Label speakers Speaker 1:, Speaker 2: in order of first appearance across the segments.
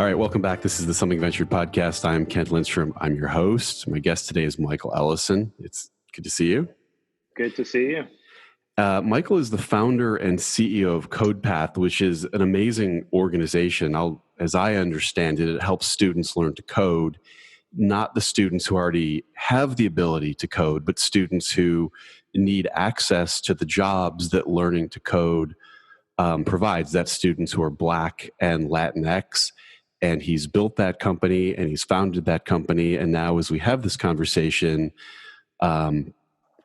Speaker 1: All right, welcome back. This is the Something Ventured podcast. I'm Kent Lindstrom. I'm your host. My guest today is Michael Ellison. It's good to see you.
Speaker 2: Good to see you.
Speaker 1: Michael is the founder and CEO of Codepath, which is an amazing organization. As I understand it, it helps students learn to code, not the students who already have the ability to code, but students who need access to the jobs that learning to code provides. That's students who are Black and Latinx. And he's built that company and he's founded that company. And now as we have this conversation,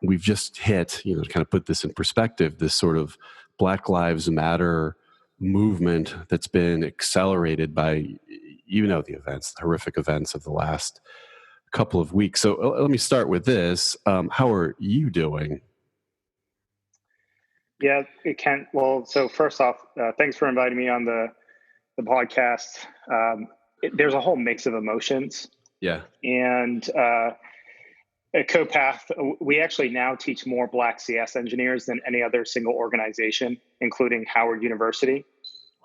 Speaker 1: we've just hit, to kind of put this in perspective, this sort of Black Lives Matter movement that's been accelerated by, the events, the horrific events of the last couple of weeks. So let me start with this. How are you doing?
Speaker 2: Yeah, it can. Well, so first off, thanks for inviting me on the podcast. There's a whole mix of emotions.
Speaker 1: Yeah.
Speaker 2: And at Codepath, we actually now teach more Black CS engineers than any other single organization, including Howard University.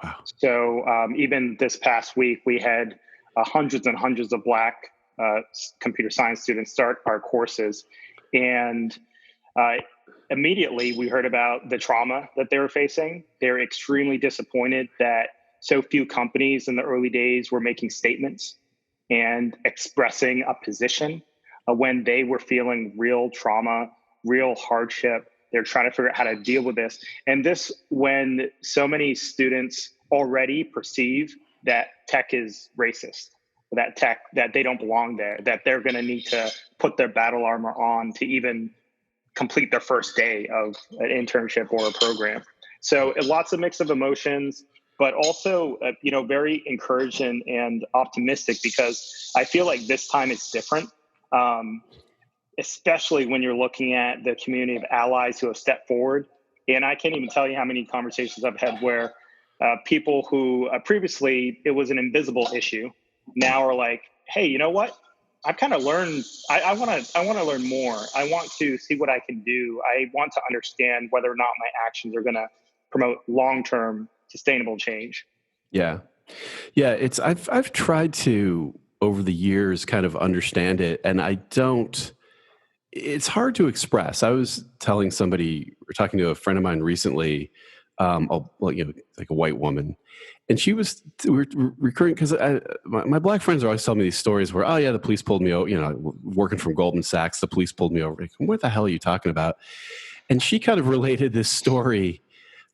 Speaker 1: Wow.
Speaker 2: So even this past week, we had hundreds and hundreds of Black computer science students start our courses. And immediately we heard about the trauma that they were facing. They're extremely disappointed that so few companies in the early days were making statements and expressing a position when they were feeling real trauma, real hardship. They're trying to figure out how to deal with this. And this, when so many students already perceive that tech is racist, that they don't belong there, that they're going to need to put their battle armor on to even complete their first day of an internship or a program. So lots of mix of emotions, but also, very encouraged and optimistic because I feel like this time it's different, especially when you're looking at the community of allies who have stepped forward. And I can't even tell you how many conversations I've had where people who previously it was an invisible issue now are like, hey, you know what? I've kind of learned, I want to learn more. I want to see what I can do. I want to understand whether or not my actions are going to promote long-term sustainable change.
Speaker 1: Yeah. I've tried to over the years kind of understand it, and it's hard to express. I was telling somebody, or talking to a friend of mine recently, like a white woman, and we were recurring because my Black friends are always telling me these stories where, oh yeah, the police pulled me over, working from Goldman Sachs, the police pulled me over. Like, what the hell are you talking about? And she kind of related this story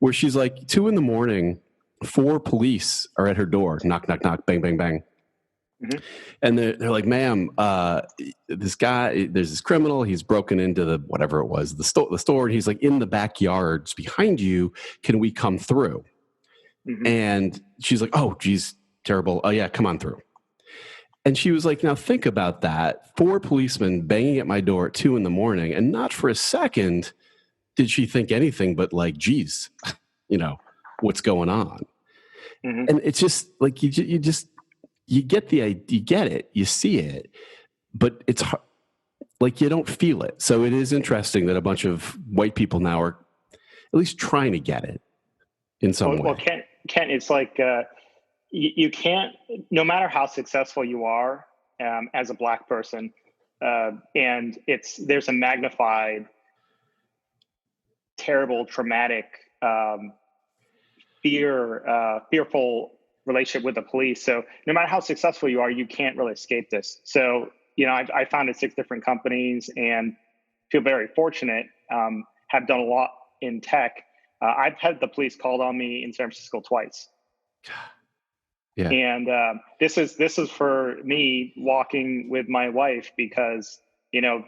Speaker 1: where she's like 2 a.m, 4 police are at her door, knock, knock, knock, bang, bang, bang. Mm-hmm. And they're like, ma'am, there's this criminal, he's broken into whatever it was, the store, and he's like in the backyards behind you. Can we come through? Mm-hmm. And she's like, oh, geez, terrible. Oh yeah, come on through. And she was like, now think about that. 4 policemen banging at my door at 2 a.m, and not for a second did she think anything but like, geez, what's going on? Mm-hmm. And it's just like, you get you get it, you see it, but it's hard, like you don't feel it. So it is interesting that a bunch of white people now are at least trying to get it in some way.
Speaker 2: Well, Ken, it's like you can't, no matter how successful you are as a Black person, and there's a magnified, terrible, traumatic, fearful relationship with the police. So no matter how successful you are, you can't really escape this. So, I founded 6 different companies and feel very fortunate, have done a lot in tech. I've had the police called on me in San Francisco twice. Yeah. And this is for me walking with my wife because,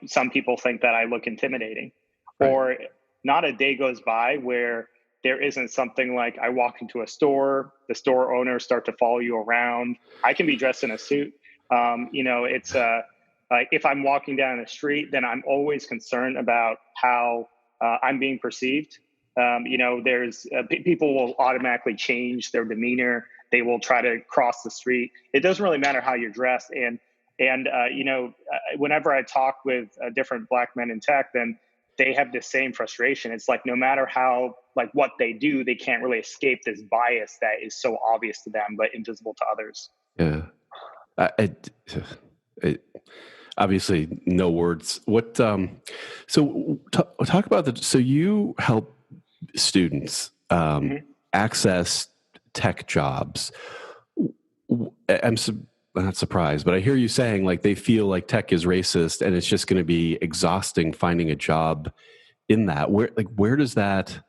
Speaker 2: some people think that I look intimidating. Right. Or not a day goes by where there isn't something like I walk into a store, the store owners start to follow you around. I can be dressed in a suit. It's like if I'm walking down the street, then I'm always concerned about how I'm being perceived. There's people will automatically change their demeanor. They will try to cross the street. It doesn't really matter how you're dressed. And whenever I talk with different Black men in tech, then they have the same frustration. It's like, no matter how, what they do, they can't really escape this bias that is so obvious to them, but invisible to others.
Speaker 1: Yeah. I, I, obviously no words. Talk about so you help students
Speaker 2: Mhm.
Speaker 1: access tech jobs. I'm not surprised, but I hear you saying like they feel like tech is racist and it's just going to be exhausting finding a job in that. Where does that,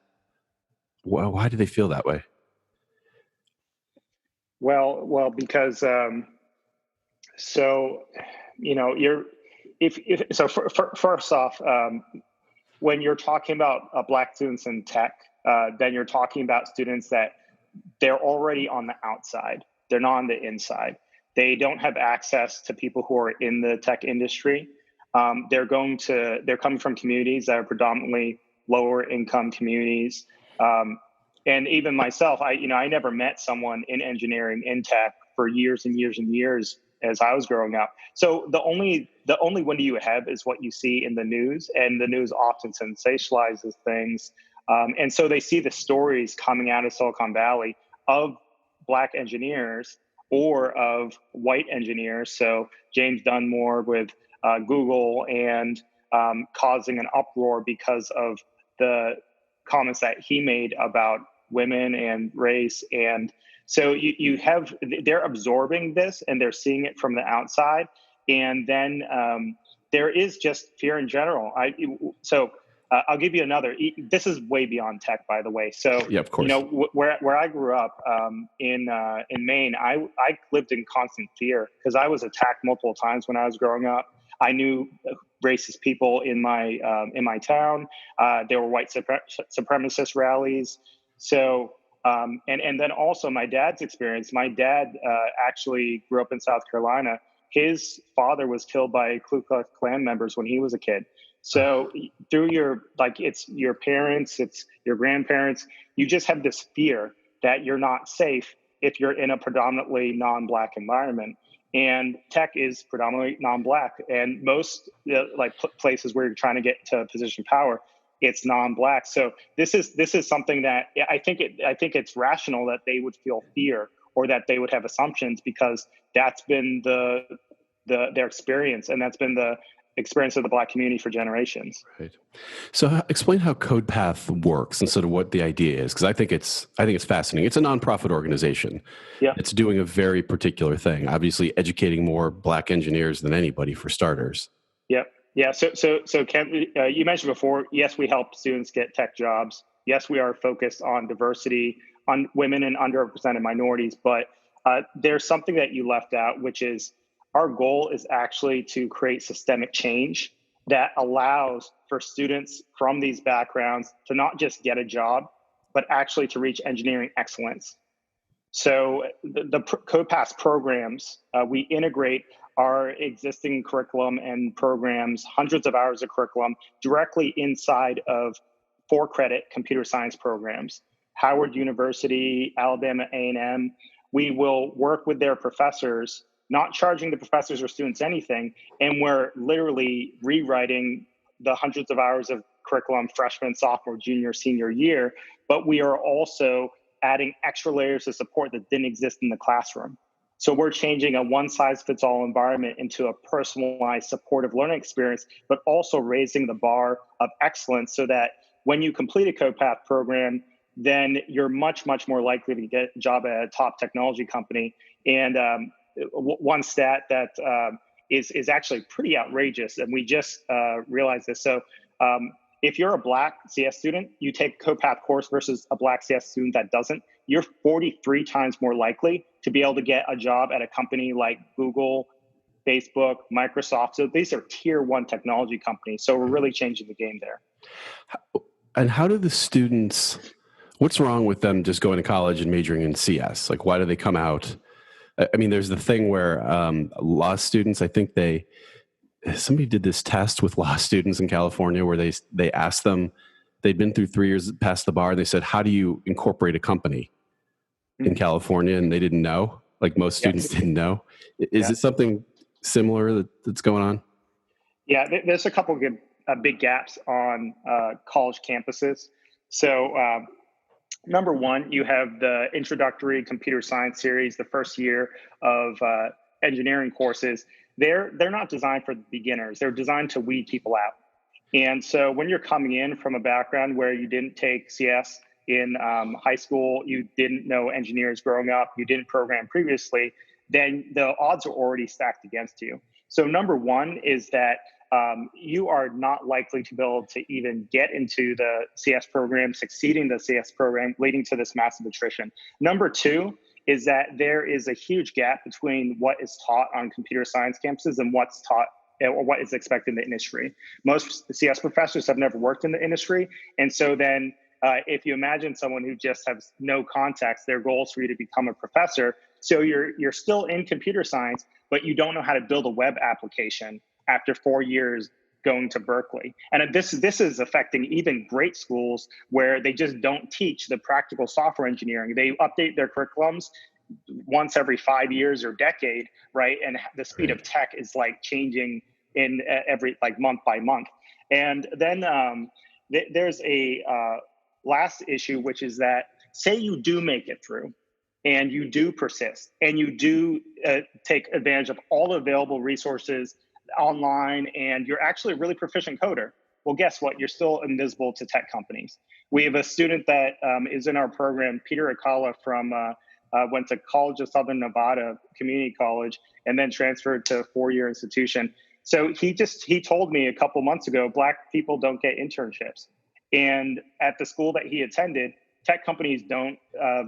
Speaker 1: why do they feel that way?
Speaker 2: Because so you're if so first off, when you're talking about black students in tech, then you're talking about students that they're already on the outside. They're not on the inside. They don't have access to people who are in the tech industry. They're coming from communities that are predominantly lower income communities. And even myself, I never met someone in engineering, in tech for years and years and years as I was growing up. So the only window you have is what you see in the news, and the news often sensationalizes things. And so they see the stories coming out of Silicon Valley of black engineers or of white engineers. So James Dunmore with Google, and causing an uproar because of the comments that he made about women and race. And so they're absorbing this and they're seeing it from the outside. And then there is just fear in general. I'll give you another. This is way beyond tech, by the way. So,
Speaker 1: Yeah, of course.
Speaker 2: where I grew up in Maine, I lived in constant fear because I was attacked multiple times when I was growing up. I knew racist people in my town. There were white supremacist rallies. So, and then also my dad's experience. My dad actually grew up in South Carolina. His father was killed by Ku Klux Klan members when he was a kid. So through it's your parents, it's your grandparents, you just have this fear that you're not safe if you're in a predominantly non-Black environment. And tech is predominantly non-Black, and most places where you're trying to get to a position of power, it's non-Black. So this is something that I think it's rational that they would feel fear or that they would have assumptions, because that's been their experience, and that's been the experience of the Black community for generations.
Speaker 1: Right. So explain how Codepath works and sort of what the idea is, because I think it's fascinating. It's a nonprofit organization.
Speaker 2: Yeah.
Speaker 1: It's doing a very particular thing, obviously educating more Black engineers than anybody, for starters.
Speaker 2: Yeah. Yeah. So Ken, you mentioned before, yes, we help students get tech jobs. Yes, we are focused on diversity, on women and underrepresented minorities, but there's something that you left out, which is our goal is actually to create systemic change that allows for students from these backgrounds to not just get a job, but actually to reach engineering excellence. So the Codepath programs, we integrate our existing curriculum and programs, hundreds of hours of curriculum, directly inside of 4-credit computer science programs. Howard University, Alabama A&M, we will work with their professors, not charging the professors or students anything, and we're literally rewriting the hundreds of hours of curriculum freshman, sophomore, junior, senior year, but we are also adding extra layers of support that didn't exist in the classroom. So we're changing a one-size-fits-all environment into a personalized supportive learning experience, but also raising the bar of excellence so that when you complete a Codepath program, then you're much, much more likely to get a job at a top technology company. And one stat that is actually pretty outrageous, and we just realized this. So if you're a Black CS student, you take a Codepath course versus a Black CS student that doesn't, you're 43 times more likely to be able to get a job at a company like Google, Facebook, Microsoft. So these are tier 1 technology companies. So we're really changing the game there.
Speaker 1: And how do the students, what's wrong with them just going to college and majoring in CS? Like, why do they come out? I mean, there's the thing where law students, I think somebody did this test with law students in California where they asked them, they'd been through 3 years past the bar. They said, how do you incorporate a company in California? And they didn't know, like most students didn't know. Is it something similar that's going on?
Speaker 2: Yeah, there's a couple of big gaps on college campuses. So Number one, you have the introductory computer science series, the first year of engineering courses. They're not designed for beginners. They're designed to weed people out. And so when you're coming in from a background where you didn't take CS in high school, you didn't know engineers growing up, you didn't program previously, then the odds are already stacked against you. So number one is that you are not likely to be able to even get into the CS program, succeeding the CS program, leading to this massive attrition. Number two is that there is a huge gap between what is taught on computer science campuses and what's taught or what is expected in the industry. Most CS professors have never worked in the industry. And so then if you imagine someone who just has no context, their goal is for you to become a professor. So you're still in computer science, but you don't know how to build a web application after 4 years going to Berkeley. And this is affecting even great schools where they just don't teach the practical software engineering. They update their curriculums once every 5 years or decade, right? And the speed of tech is like changing in every like month by month. And then there's a last issue, which is that say you do make it through and you do persist and you do take advantage of all available resources online and you're actually a really proficient coder. Well, guess what? You're still invisible to tech companies. We have a student that is in our program, Peter Akala from went to College of Southern Nevada Community College and then transferred to a 4-year institution. So he told me a couple months ago, Black people don't get internships. And at the school that he attended, tech companies don't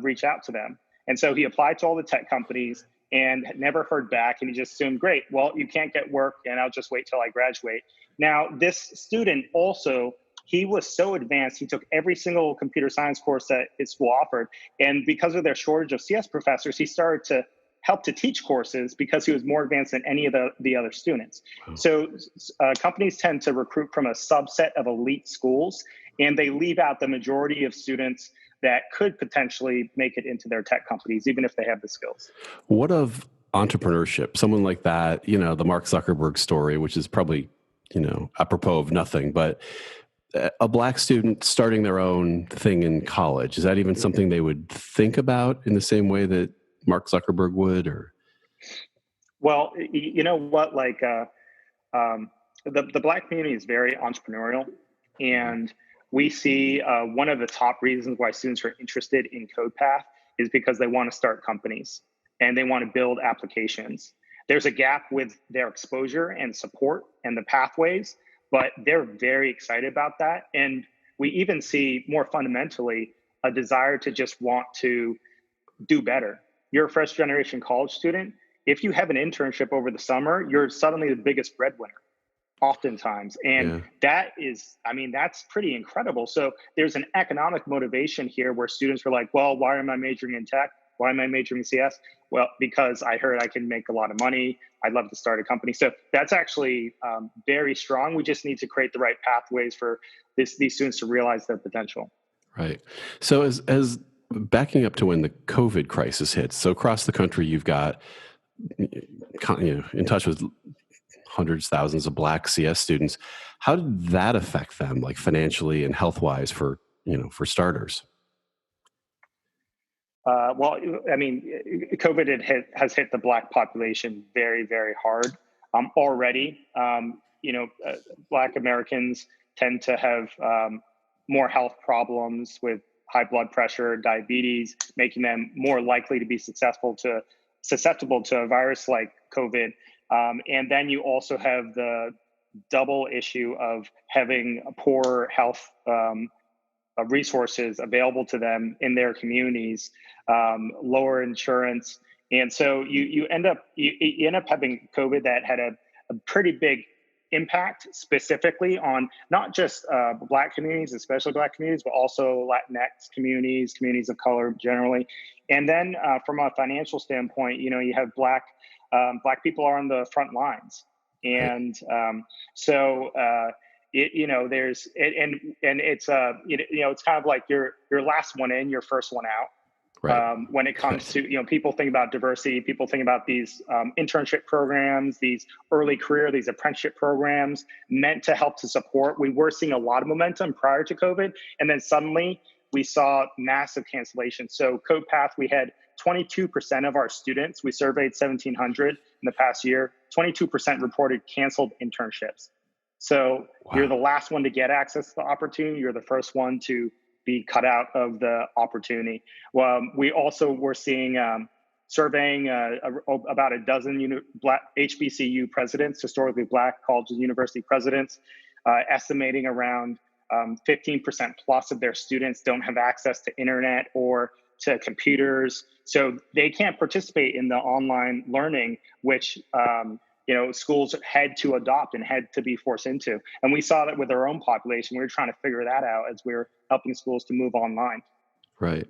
Speaker 2: reach out to them. And so he applied to all the tech companies and never heard back. And he just assumed, great, well, you can't get work and I'll just wait till I graduate. Now, this student also, he was so advanced, he took every single computer science course that his school offered. And because of their shortage of CS professors, he started to help to teach courses because he was more advanced than any of the other students. So companies tend to recruit from a subset of elite schools, and they leave out the majority of students that could potentially make it into their tech companies, even if they have the skills.
Speaker 1: What of entrepreneurship? Someone like that, the Mark Zuckerberg story, which is probably, apropos of nothing, but a Black student starting their own thing in college, is that even something they would think about in the same way that Mark Zuckerberg would? Or
Speaker 2: well, you know what, like the Black community is very entrepreneurial, and we see one of the top reasons why students are interested in Codepath is because they want to start companies and they want to build applications. There's a gap with their exposure and support and the pathways, but they're very excited about that. And we even see more fundamentally a desire to just want to do better. You're a first generation college student. If you have an internship over the summer, you're suddenly the biggest breadwinner oftentimes. And that is, that's pretty incredible. So there's an economic motivation here where students are like, well, why am I majoring in tech? Why am I majoring in CS? Well, because I heard I can make a lot of money. I'd love to start a company. So that's actually very strong. We just need to create the right pathways for these students to realize their potential.
Speaker 1: Right. So as backing up to when the COVID crisis hit, so across the country, you've got, in touch with hundreds, thousands of Black CS students. How did that affect them, like financially and health-wise, for starters?
Speaker 2: Well, COVID has hit the Black population very, very hard already. Black Americans tend to have more health problems with high blood pressure, diabetes, making them more likely to be susceptible to a virus like COVID. And then you also have the double issue of having poor health resources available to them in their communities, lower insurance. And so you end up having COVID that had a pretty big impact specifically on not just Black communities, especially Black communities, but also Latinx communities of color generally. And then from a financial standpoint, you have Black people are on the front lines. And there's it's it's kind of like you're last one in, you're first one out. Right. When it comes to, people think about diversity, people think about these internship programs, these early career, these apprenticeship programs meant to help to support. We were seeing a lot of momentum prior to COVID. And then suddenly we saw massive cancellation. So Codepath, we had 22% of our students, we surveyed 1,700 in the past year, 22% reported canceled internships. So you're the last one to get access to the opportunity. You're the first one to be cut out of the opportunity. We also were seeing surveying about a dozen Black HBCU presidents, historically Black college and university presidents, estimating around 15% plus of their students don't have access to internet or to computers. So they can't participate in the online learning, which schools had to adopt and had to be forced into. And we saw that with our own population. We were trying to figure that out as we were helping schools to move online.
Speaker 1: Right.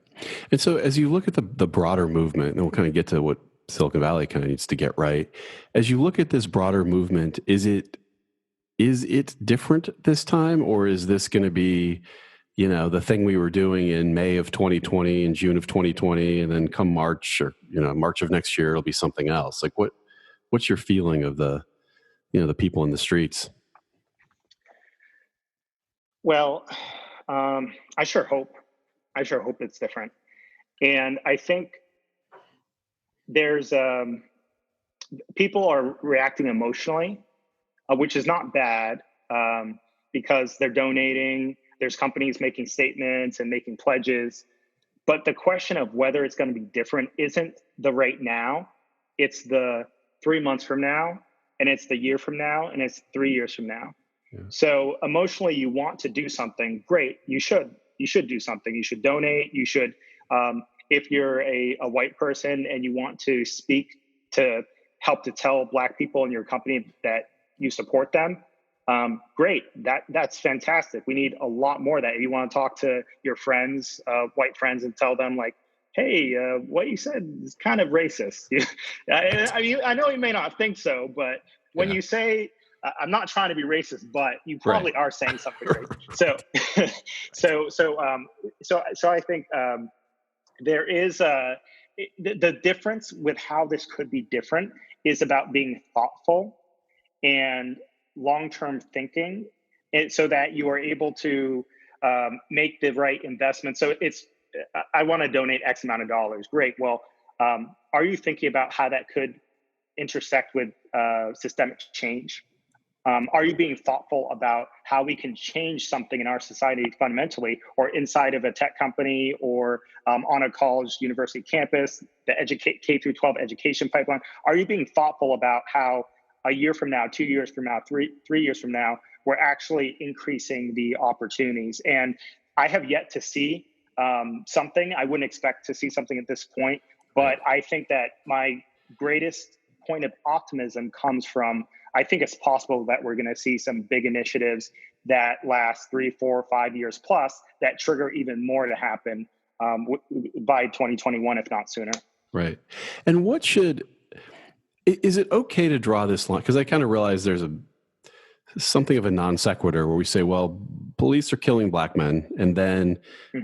Speaker 1: And so as you look at the broader movement, and we'll kind of get to what Silicon Valley kind of needs to get right. As you look at this broader movement, is it different this time, or is this going to be, the thing we were doing in May of 2020 and June of 2020, and then come March or, March of next year, it'll be something else? Like what's your feeling of the people in the streets?
Speaker 2: Well, I sure hope it's different. And I think there's people are reacting emotionally, which is not bad, because they're donating. There's companies making statements and making pledges. But the question of whether it's going to be different isn't the right now. It's the 3 months from now, and it's the year from now, and it's 3 years from now. Yeah. So emotionally, you want to do something. Great. You should do something. You should donate. You should, if you're a white person and you want to speak to help to tell Black people in your company that you support them, great. That's fantastic. We need a lot more of that. If you want to talk to your friends, white friends, and tell them like, hey, what you said is kind of racist. I know you may not think so, but when you say, I'm not trying to be racist, but you probably are saying something racist. So I think there is the difference with how this could be different is about being thoughtful and long-term thinking, and so that you are able to make the right investment. So I want to donate X amount of dollars. Great. Well, are you thinking about how that could intersect with systemic change? Are you being thoughtful about how we can change something in our society fundamentally, or inside of a tech company, or on a college university campus, the K through 12 education pipeline? Are you being thoughtful about how a year from now, 2 years from now, three years from now, we're actually increasing the opportunities? And I have yet to see something. I wouldn't expect to see something at this point, but I think that my greatest point of optimism comes from, I think it's possible that we're going to see some big initiatives that last 3, 4, 5 years plus that trigger even more to happen by 2021, if not sooner.
Speaker 1: Right. And is it okay to draw this line? Because I kind of realize there's something of a non sequitur where we say, well, police are killing Black men, and then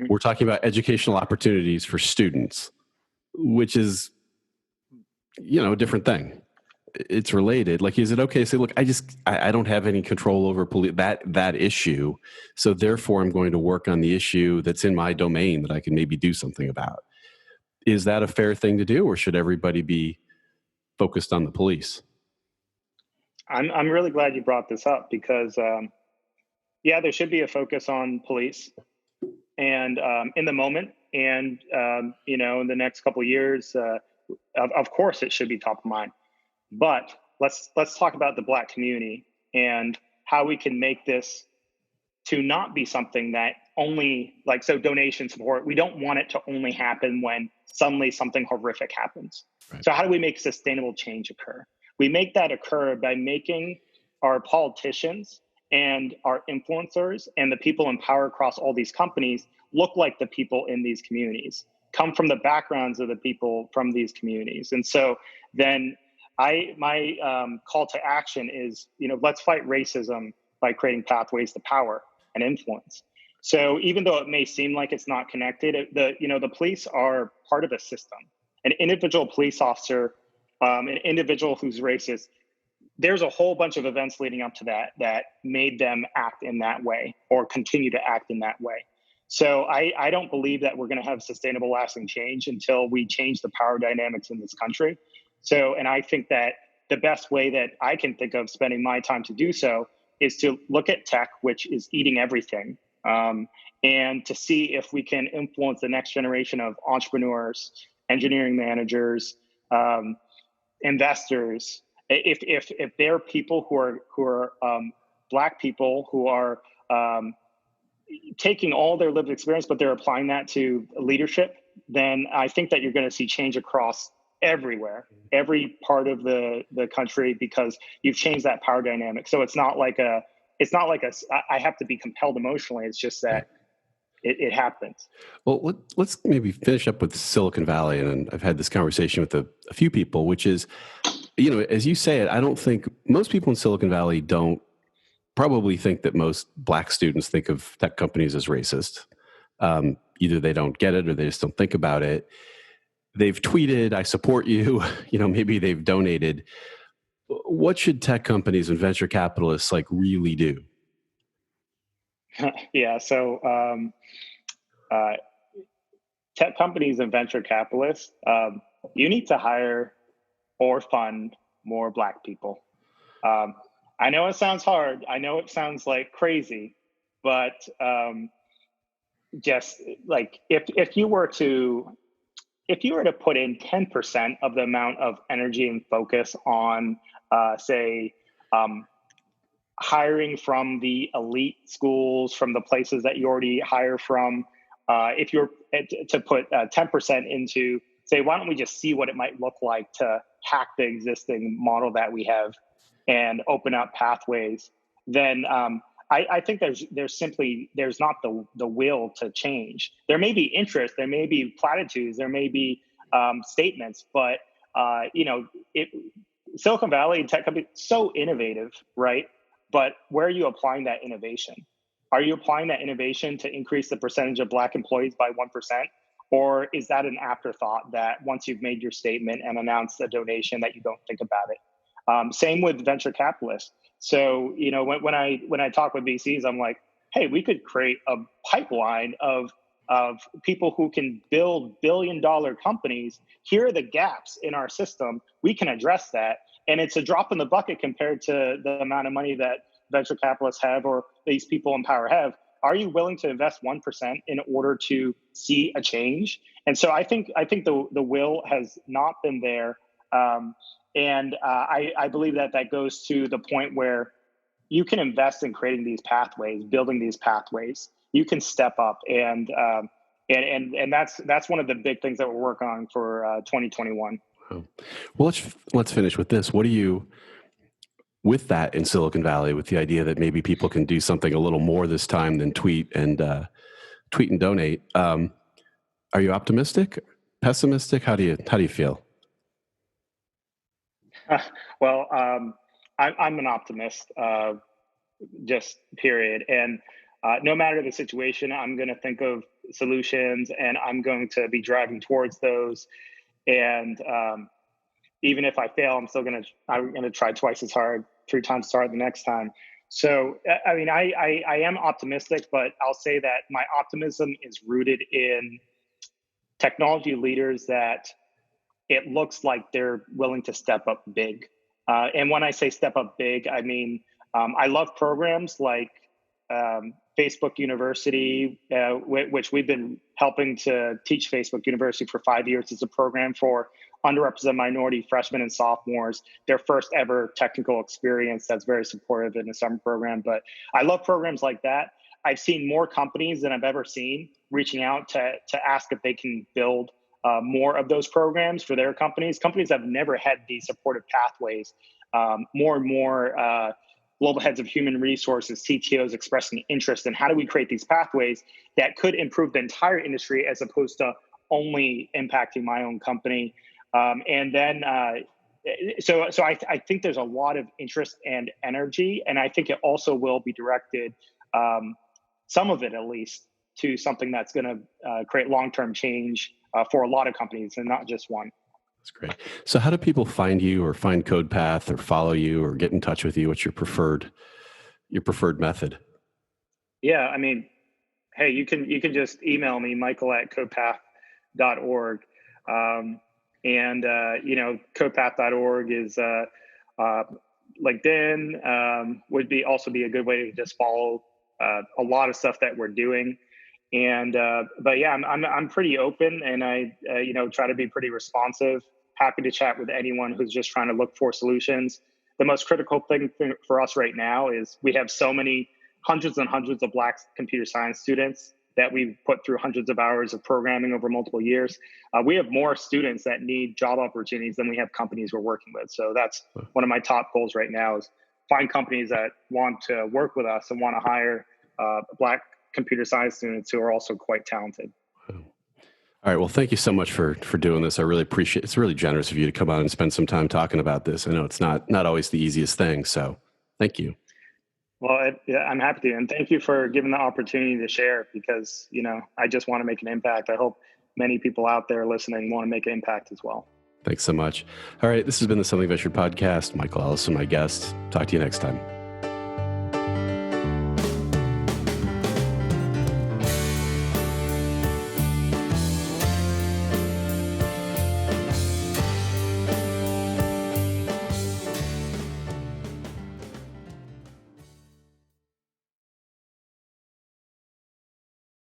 Speaker 1: we're talking about educational opportunities for students, which is, a different thing. It's related. Like, is it okay to say, look, I don't have any control over that issue, so therefore I'm going to work on the issue that's in my domain that I can maybe do something about? Is that a fair thing to do, or should everybody be focused on the police?
Speaker 2: I'm really glad you brought this up, because there should be a focus on police, and in the moment, and in the next couple of years, of course it should be top of mind. But let's talk about the Black community and how we can make this to not be something that only, donation support, we don't want it to only happen when suddenly something horrific happens. Right. So how do we make sustainable change occur? We make that occur by making our politicians and our influencers and the people in power across all these companies look like the people in these communities, come from the backgrounds of the people from these communities. And so then my call to action is, let's fight racism by creating pathways to power and influence. So even though it may seem like it's not connected, the police are part of a system. An individual police officer, an individual who's racist, there's a whole bunch of events leading up to that made them act in that way or continue to act in that way. So I don't believe that we're going to have sustainable, lasting change until we change the power dynamics in this country. So, and I think that the best way that I can think of spending my time to do so is to look at tech, which is eating everything, and to see if we can influence the next generation of entrepreneurs, engineering managers, investors. If there are people who are Black people who are taking all their lived experience, but they're applying that to leadership, then I think that you're going to see change across everywhere, every part of the country, because you've changed that power dynamic. So it's not like I have to be compelled emotionally. It's just that it happens.
Speaker 1: Well, let's maybe finish up with Silicon Valley. And I've had this conversation with a few people, which is, as you say it, I don't think most people in Silicon Valley don't probably think that most Black students think of tech companies as racist. Either they don't get it or they just don't think about it. They've tweeted, "I support you." Maybe they've donated. What should tech companies and venture capitalists really do?
Speaker 2: Yeah. So tech companies and venture capitalists, you need to hire or fund more Black people. I know it sounds hard. I know it sounds like crazy, but just like if you were to put in 10% of the amount of energy and focus on, say, hiring from the elite schools, from the places that you already hire from, if you're to put 10% into, say, why don't we just see what it might look like to hack the existing model that we have and open up pathways, then I think there's not the will to change. There may be interest, there may be platitudes, there may be statements, but Silicon Valley tech company, so innovative, right? But where are you applying that innovation? Are you applying that innovation to increase the percentage of Black employees by 1%? Or is that an afterthought that once you've made your statement and announced a donation that you don't think about it? Same with venture capitalists. So, when I talk with VCs, I'm like, hey, we could create a pipeline of people who can build billion-dollar companies. Here are the gaps in our system. We can address that. And it's a drop in the bucket compared to the amount of money that venture capitalists have or these people in power have. Are you willing to invest 1% in order to see a change? And so I think the will has not been there. And I believe that goes to the point where you can invest in creating these pathways, building these pathways. You can step up, and that's one of the big things that we're working on for 2021.
Speaker 1: Well, let's finish with this. What do you, with that in Silicon Valley, with the idea that maybe people can do something a little more this time than tweet and donate? Are you optimistic, pessimistic? How do you feel?
Speaker 2: Well, I'm an optimist, just period. And no matter the situation, I'm going to think of solutions, and I'm going to be driving towards those. And even if I fail, I'm going to try twice as hard, 3 times as hard the next time. So, I mean, I am optimistic, but I'll say that my optimism is rooted in technology leaders that it looks like they're willing to step up big. And when I say step up big, I mean, I love programs like Facebook University, which we've been helping to teach Facebook University for 5 years. It's a program for underrepresented minority freshmen and sophomores, their first ever technical experience. That's very supportive in the summer program. But I love programs like that. I've seen more companies than I've ever seen reaching out to ask if they can build more of those programs for their companies. Companies that have never had these supportive pathways. More and more global heads of human resources, CTOs, expressing interest in how do we create these pathways that could improve the entire industry as opposed to only impacting my own company. And then, so I think there's a lot of interest and energy, and I think it also will be directed, some of it at least, to something that's going to create long-term change for a lot of companies and not just one.
Speaker 1: That's great. So how do people find you or find Codepath or follow you or get in touch with you? What's your preferred method?
Speaker 2: Yeah, I mean, hey, you can just email me, michael@codepath.org. Codepath.org is LinkedIn, would also be a good way to just follow a lot of stuff that we're doing. But yeah, I'm pretty open, and I try to be pretty responsive. Happy to chat with anyone who's just trying to look for solutions. The most critical thing for us right now is we have so many hundreds and hundreds of Black computer science students that we've put through hundreds of hours of programming over multiple years. We have more students that need job opportunities than we have companies we're working with. So that's one of my top goals right now, is find companies that want to work with us and want to hire Black computer science students who are also quite talented.
Speaker 1: All right. Well, thank you so much for doing this. I really appreciate it. It's really generous of you to come on and spend some time talking about this. I know it's not always the easiest thing. So thank you.
Speaker 2: Well, I'm happy to. And thank you for giving the opportunity to share, because, I just want to make an impact. I hope many people out there listening want to make an impact as well.
Speaker 1: Thanks so much. All right. This has been the Something Venture podcast. Michael Ellison, my guest. Talk to you next time.